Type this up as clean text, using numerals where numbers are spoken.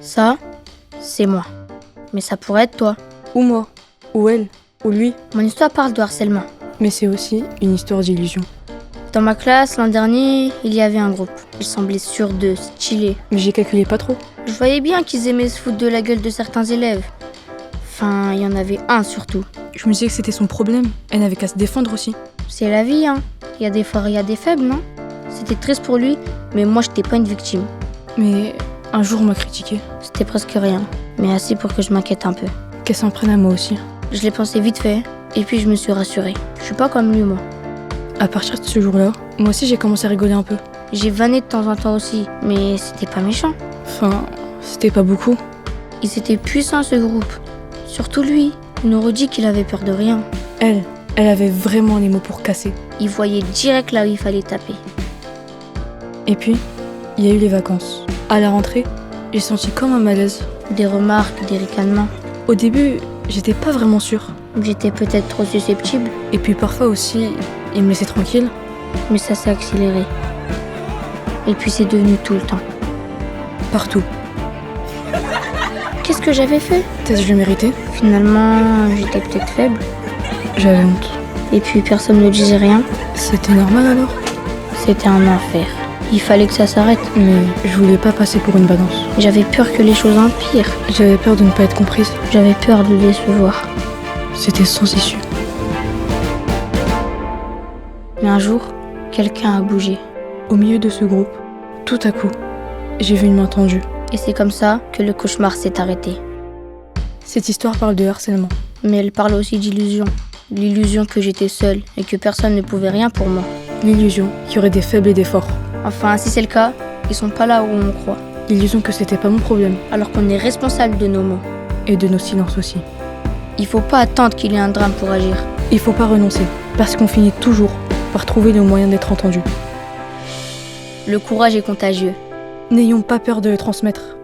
Ça, c'est moi. Mais ça pourrait être toi. Ou moi, ou elle, ou lui. Mon histoire parle de harcèlement. Mais c'est aussi une histoire d'illusion. Dans ma classe, l'an dernier, il y avait un groupe. Ils semblaient sûrs d'eux, stylés. Mais j'ai calculé pas trop. Je voyais bien qu'ils aimaient se foutre de la gueule de certains élèves. Enfin, il y en avait un surtout. Je me disais que c'était son problème. Elle n'avait qu'à se défendre aussi. C'est la vie, hein. Il y a des forts, il y a des faibles, non? C'était triste pour lui, mais moi, j'étais pas une victime. Mais un jour, on m'a critiqué. C'était presque rien, mais assez pour que je m'inquiète un peu. Qu'elle s'en prenne à moi aussi. Je l'ai pensé vite fait, et puis je me suis rassurée. Je suis pas comme lui, moi. À partir de ce jour-là, moi aussi j'ai commencé à rigoler un peu. J'ai vanné de temps en temps aussi, mais c'était pas méchant. Enfin, c'était pas beaucoup. Ils étaient puissants, ce groupe. Surtout lui, il nous redit qu'il avait peur de rien. Elle avait vraiment les mots pour casser. Il voyait direct là où il fallait taper. Et puis, il y a eu les vacances. À la rentrée, j'ai senti comme un malaise. Des remarques, des ricanements. Au début, j'étais pas vraiment sûre. J'étais peut-être trop susceptible, Et puis parfois aussi, il me laissait tranquille. mais ça s'est accéléré. Et puis c'est devenu tout le temps. Partout. Qu'est-ce que j'avais fait? Peut-être je le méritais. Finalement, j'étais peut-être faible. J'avais honte. Et puis personne ne disait rien. C'était normal alors. C'était un enfer. Il fallait que ça s'arrête. Mais je voulais pas passer pour une badance. J'avais peur que les choses empirent. J'avais peur de ne pas être comprise. J'avais peur de décevoir. C'était sans issue. Mais un jour, quelqu'un a bougé. Au milieu de ce groupe, tout à coup, j'ai vu une main tendue. Et c'est comme ça que le cauchemar s'est arrêté. Cette histoire parle de harcèlement. Mais elle parle aussi d'illusion. L'illusion que j'étais seule et que personne ne pouvait rien pour moi. L'illusion qu'il y aurait des faibles et des forts. Enfin, si c'est le cas, ils sont pas là où on croit. L'illusion que c'était pas mon problème. Alors qu'on est responsable de nos mots. Et de nos silences aussi. Il faut pas attendre qu'il y ait un drame pour agir. Il faut pas renoncer. Parce qu'on finit toujours par trouver le moyen d'être entendu. Le courage est contagieux. N'ayons pas peur de le transmettre.